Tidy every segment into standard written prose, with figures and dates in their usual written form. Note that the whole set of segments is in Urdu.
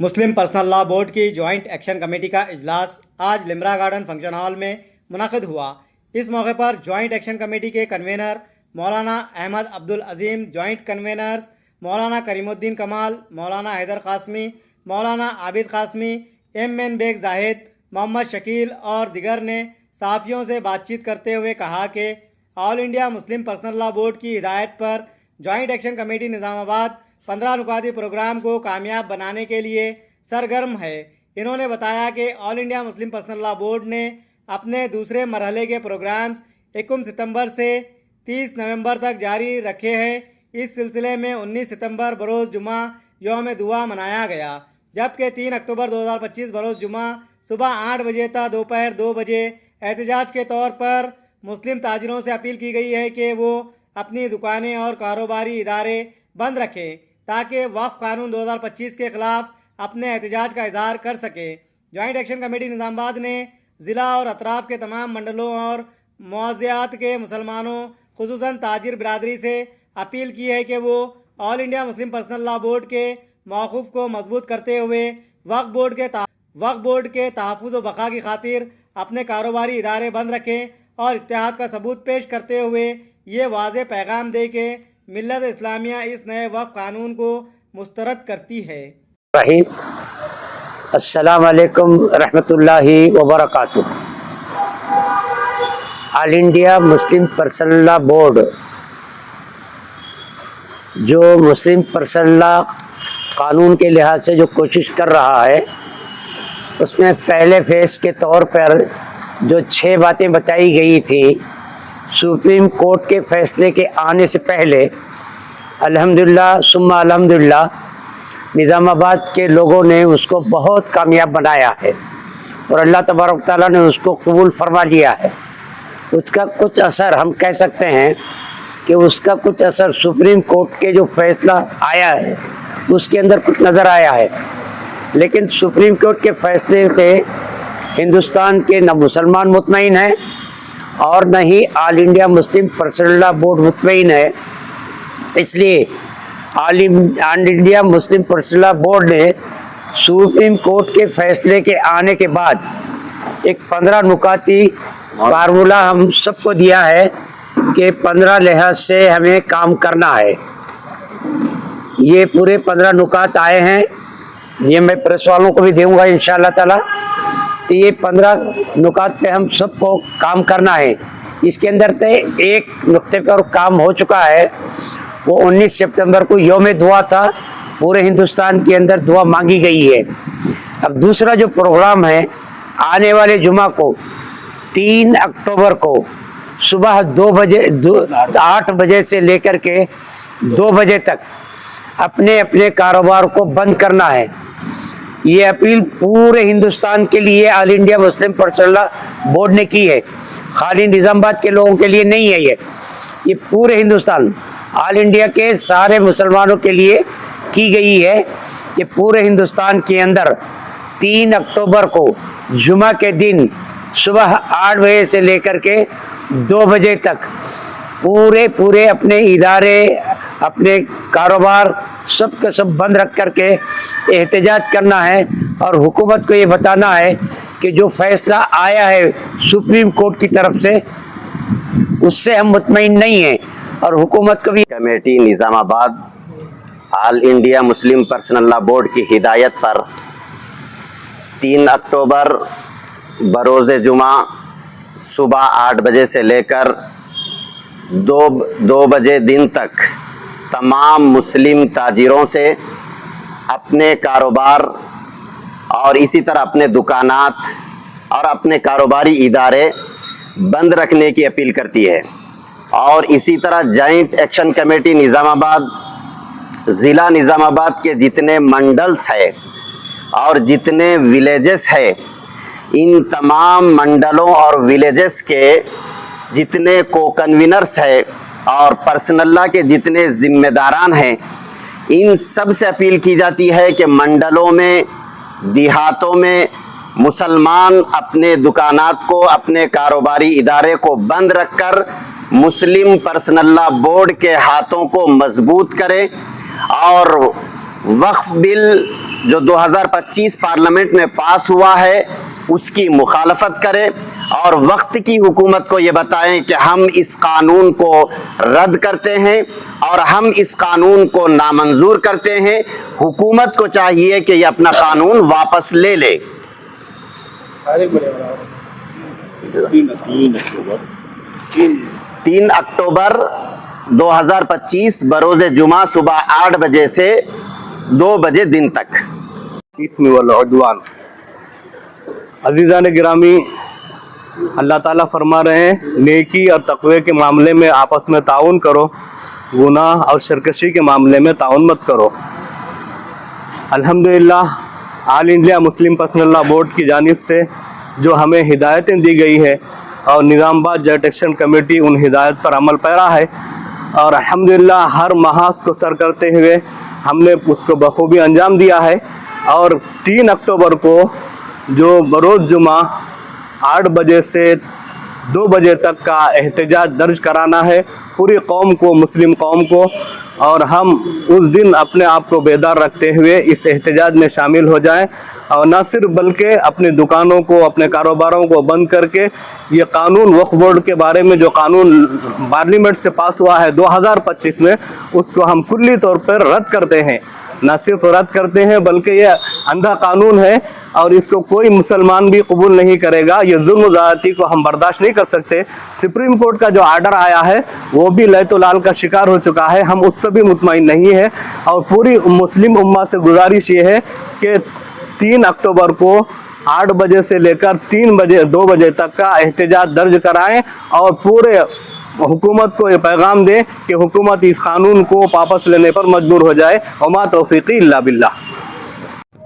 مسلم پرسنل لا بورڈ کی جوائنٹ ایکشن کمیٹی کا اجلاس آج لمرا گارڈن فنکشن ہال میں منعقد ہوا۔ اس موقع پر جوائنٹ ایکشن کمیٹی کے کنوینر مولانا احمد عبدالعظیم، جوائنٹ کنوینرز مولانا کریم الدین کمال، مولانا حیدر قاسمی، مولانا عابد قاسمی، این بیگ زاہد، محمد شکیل اور دیگر نے صحافیوں سے بات چیت کرتے ہوئے کہا کہ آل انڈیا مسلم پرسنل لا بورڈ کی ہدایت پر جوائنٹ ایکشن کمیٹی نظام آباد 15 نکاتی پروگرام کو کامیاب بنانے کے لیے سرگرم ہے۔ انہوں نے بتایا کہ آل انڈیا مسلم پرسنل لا بورڈ نے اپنے دوسرے مرحلے کے پروگرامز 21 ستمبر سے 30 نومبر تک جاری رکھے ہیں۔ اس سلسلے میں 19 ستمبر بروز جمعہ یوم دعا منایا گیا، جبکہ 3 اکتوبر 2025 بروز جمعہ صبح 8 بجے تا دوپہر 2 بجے احتجاج کے طور پر مسلم تاجروں سے اپیل کی گئی ہے کہ وہ اپنی دکانیں اور کاروباری ادارے بند رکھیں تاکہ وقف قانون 2025 کے خلاف اپنے احتجاج کا اظہار کر سکیں۔ جوائنٹ ایکشن کمیٹی نظام آباد نے ضلع اور اطراف کے تمام منڈلوں اور موضوعات کے مسلمانوں خصوصاً تاجر برادری سے اپیل کی ہے کہ وہ آل انڈیا مسلم پرسنل لا بورڈ کے موقف کو مضبوط کرتے ہوئے وقف بورڈ کے تحفظ و بقا کی خاطر اپنے کاروباری ادارے بند رکھیں اور اتحاد کا ثبوت پیش کرتے ہوئے یہ واضح پیغام دے کہ ملت اسلامیہ اس نئے وقف قانون کو مسترد کرتی ہے۔ السلام علیکم رحمۃ اللہ وبرکاتہ۔ آل انڈیا مسلم پرسنل لا بورڈ جو مسلم پرسنل لا قانون کے لحاظ سے جو کوشش کر رہا ہے، اس میں پہلے فیز کے طور پر جو 6 باتیں بتائی گئی تھیں سپریم کورٹ کے فیصلے کے آنے سے پہلے، الحمدللہ ثم الحمدللہ نظام آباد کے لوگوں نے اس کو بہت کامیاب بنایا ہے اور اللہ تبارک تعالیٰ نے اس کو قبول فرما لیا ہے۔ اس کا کچھ اثر ہم کہہ سکتے ہیں کہ اس کا کچھ اثر سپریم کورٹ کے جو فیصلہ آیا ہے اس کے اندر کچھ نظر آیا ہے، لیکن سپریم کورٹ کے فیصلے سے ہندوستان کے نہ مسلمان مطمئن ہیں اور نہ ہی آل انڈیا مسلم پرسنل لا بورڈ مطمئن ہے۔ اس لیے آل انڈیا مسلم پرسنل لا بورڈ نے سپریم کورٹ کے فیصلے کے آنے کے بعد ایک 15 نکاتی فارمولہ ہم سب کو دیا ہے کہ 15 لحاظ سے ہمیں کام کرنا ہے۔ یہ پورے 15 نکات آئے ہیں، یہ میں پریس والوں کو بھی دوں گا انشاءاللہ تعالی۔ تو یہ 15 نکات پہ ہم سب کو کام کرنا ہے۔ اس کے اندر سے ایک نقطے پر کام ہو چکا ہے، وہ 19 سپتمبر کو یوم دعا تھا، پورے ہندوستان کے اندر دعا مانگی گئی ہے۔ اب دوسرا جو پروگرام ہے، آنے والے جمعہ کو 3 اکتوبر کو صبح 8 بجے سے لے کر کے 2 بجے تک اپنے کاروبار کو بند کرنا ہے۔ یہ اپیل پورے ہندوستان کے لیے آل انڈیا مسلم پرسنل لا بورڈ نے کی ہے، خالی نظام آباد کے لوگوں کے لیے نہیں ہے، یہ پورے ہندوستان آل انڈیا کے سارے مسلمانوں کے لیے کی گئی ہے کہ پورے ہندوستان کے اندر 3 اکتوبر کو جمعہ کے دن صبح 8 بجے سے لے کر کے 2 بجے تک پورے اپنے ادارے، اپنے کاروبار سب کے سب بند رکھ کر کے احتجاج کرنا ہے اور حکومت کو یہ بتانا ہے کہ جو فیصلہ آیا ہے سپریم کورٹ کی طرف سے اس سے ہم مطمئن نہیں ہیں، اور حکومت کو بھی کمیٹی نظام آباد آل انڈیا مسلم پرسنل لا بورڈ کی ہدایت پر 3 اکتوبر بروز جمعہ صبح 8 بجے سے لے کر 2 بجے دن تک تمام مسلم تاجروں سے اپنے کاروبار اور اسی طرح اپنے دکانات اور اپنے کاروباری ادارے بند رکھنے کی اپیل کرتی ہے، اور اسی طرح جوائنٹ ایکشن کمیٹی نظام آباد ضلع نظام آباد کے جتنے منڈلز ہیں اور جتنے ولیجز ہیں، ان تمام منڈلوں اور ولیجز کے جتنے کو کنوینرز ہیں اور پرسنل لا کے جتنے ذمہ داران ہیں، ان سب سے اپیل کی جاتی ہے کہ منڈلوں میں، دیہاتوں میں مسلمان اپنے دکانات کو، اپنے کاروباری ادارے کو بند رکھ کر مسلم پرسنل لا بورڈ کے ہاتھوں کو مضبوط کرے اور وقف بل جو 2025 پارلیمنٹ میں پاس ہوا ہے اس کی مخالفت کرے اور وقت کی حکومت کو یہ بتائیں کہ ہم اس قانون کو رد کرتے ہیں اور ہم اس قانون کو نامنظور کرتے ہیں. حکومت کو چاہیے کہ یہ اپنا قانون واپس لے لے. 3 اکتوبر 2025 بروز جمعہ صبح 8 بجے سے 2 بجے دن تک. اسم والعدوان. عزیزان گرامی، اللہ تعالیٰ فرما رہے ہیں نیکی اور تقوی کے معاملے میں آپس میں تعاون کرو، گناہ اور سرکشی کے معاملے میں تعاون مت کرو. الحمدللہ آل انڈیا مسلم پرسنل لا بورڈ کی جانب سے جو ہمیں ہدایتیں دی گئی ہے اور نظام آباد جوائنٹ ایکشن کمیٹی ان ہدایت پر عمل پیرا ہے، اور الحمدللہ ہر محاذ کو سر کرتے ہوئے ہم نے اس کو بخوبی انجام دیا ہے. اور 3 اکتوبر کو جو بروز جمعہ 8 بجے سے 2 بجے تک کا احتجاج درج کرانا ہے پوری قوم کو، مسلم قوم کو، اور ہم اس دن اپنے آپ کو بیدار رکھتے ہوئے اس احتجاج میں شامل ہو جائیں، اور نہ صرف بلکہ اپنی دکانوں کو، اپنے کاروباروں کو بند کر کے یہ قانون وقف بورڈ کے بارے میں جو قانون پارلیمنٹ سے پاس ہوا ہے 2025 میں، اس کو ہم کلی طور پر رد کرتے ہیں. نہ صرف رد کرتے ہیں بلکہ یہ اندھا قانون ہے اور اس کو کوئی مسلمان بھی قبول نہیں کرے گا. یہ ظلم و زیادتی کو ہم برداشت نہیں کر سکتے. سپریم کورٹ کا جو آرڈر آیا ہے وہ بھی لیت و لال کا شکار ہو چکا ہے، ہم اس پہ بھی مطمئن نہیں ہیں. اور پوری مسلم امہ سے گزارش یہ ہے کہ 3 اکتوبر کو 8 بجے سے لے کر 2 بجے تک کا احتجاج درج کرائیں اور پورے حکومت کو یہ پیغام دیں کہ حکومت اس قانون کو واپس لینے پر مجبور ہو جائے. وما توفیقی الا باللہ.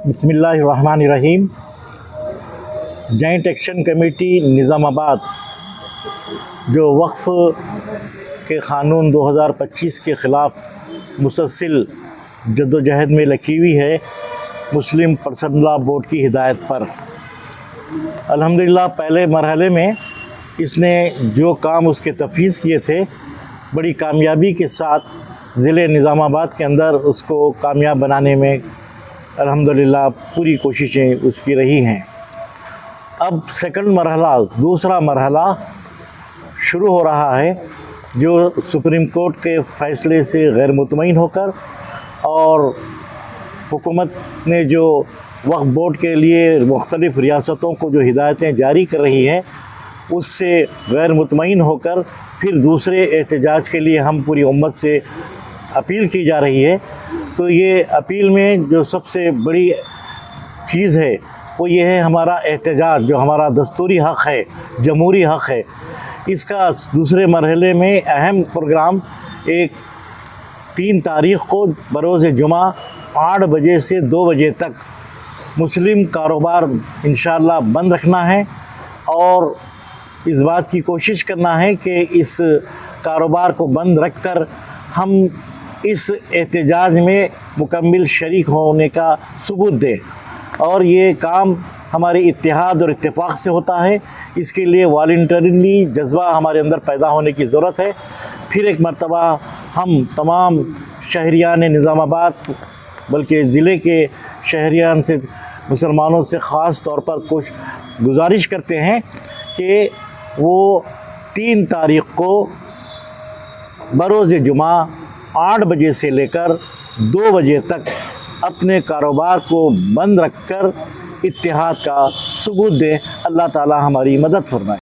بسم اللہ الرحمن الرحیم. جوائنٹ ایکشن کمیٹی نظام آباد جو وقف کے قانون 2025 کے خلاف مسلسل جد و جہد میں لگی ہوئی ہے مسلم پرسنل لا بورڈ کی ہدایت پر. الحمدللہ پہلے مرحلے میں اس نے جو کام اس کے تفویض کیے تھے بڑی کامیابی کے ساتھ ضلع نظام آباد کے اندر اس کو کامیاب بنانے میں الحمدللہ پوری کوششیں اس کی رہی ہیں. اب سیکنڈ مرحلہ، دوسرا مرحلہ شروع ہو رہا ہے جو سپریم کورٹ کے فیصلے سے غیر مطمئن ہو کر اور حکومت نے جو وقف بورڈ کے لیے مختلف ریاستوں کو جو ہدایتیں جاری کر رہی ہیں اس سے غیر مطمئن ہو کر پھر دوسرے احتجاج کے لیے ہم پوری امت سے اپیل کی جا رہی ہے. تو یہ اپیل میں جو سب سے بڑی چیز ہے وہ یہ ہے ہمارا احتجاج جو ہمارا دستوری حق ہے، جمہوری حق ہے. اس کا دوسرے مرحلے میں اہم پروگرام 3 تاریخ کو بروز جمعہ 8 بجے سے 2 بجے تک مسلم کاروبار انشاءاللہ بند رکھنا ہے اور اس بات کی کوشش کرنا ہے کہ اس کاروبار کو بند رکھ کر ہم اس احتجاج میں مکمل شریک ہونے کا ثبوت دیں. اور یہ کام ہمارے اتحاد اور اتفاق سے ہوتا ہے. اس کے لیے والنٹریلی جذبہ ہمارے اندر پیدا ہونے کی ضرورت ہے. پھر ایک مرتبہ ہم تمام شہریان نظام آباد بلکہ ضلع کے شہریان سے، مسلمانوں سے خاص طور پر گزارش کرتے ہیں کہ وہ 3 تاریخ کو بروز جمعہ 8 بجے سے لے کر 2 بجے تک اپنے کاروبار کو بند رکھ کر اتحاد کا ثبوت دیں. اللہ تعالی ہماری مدد فرمائے.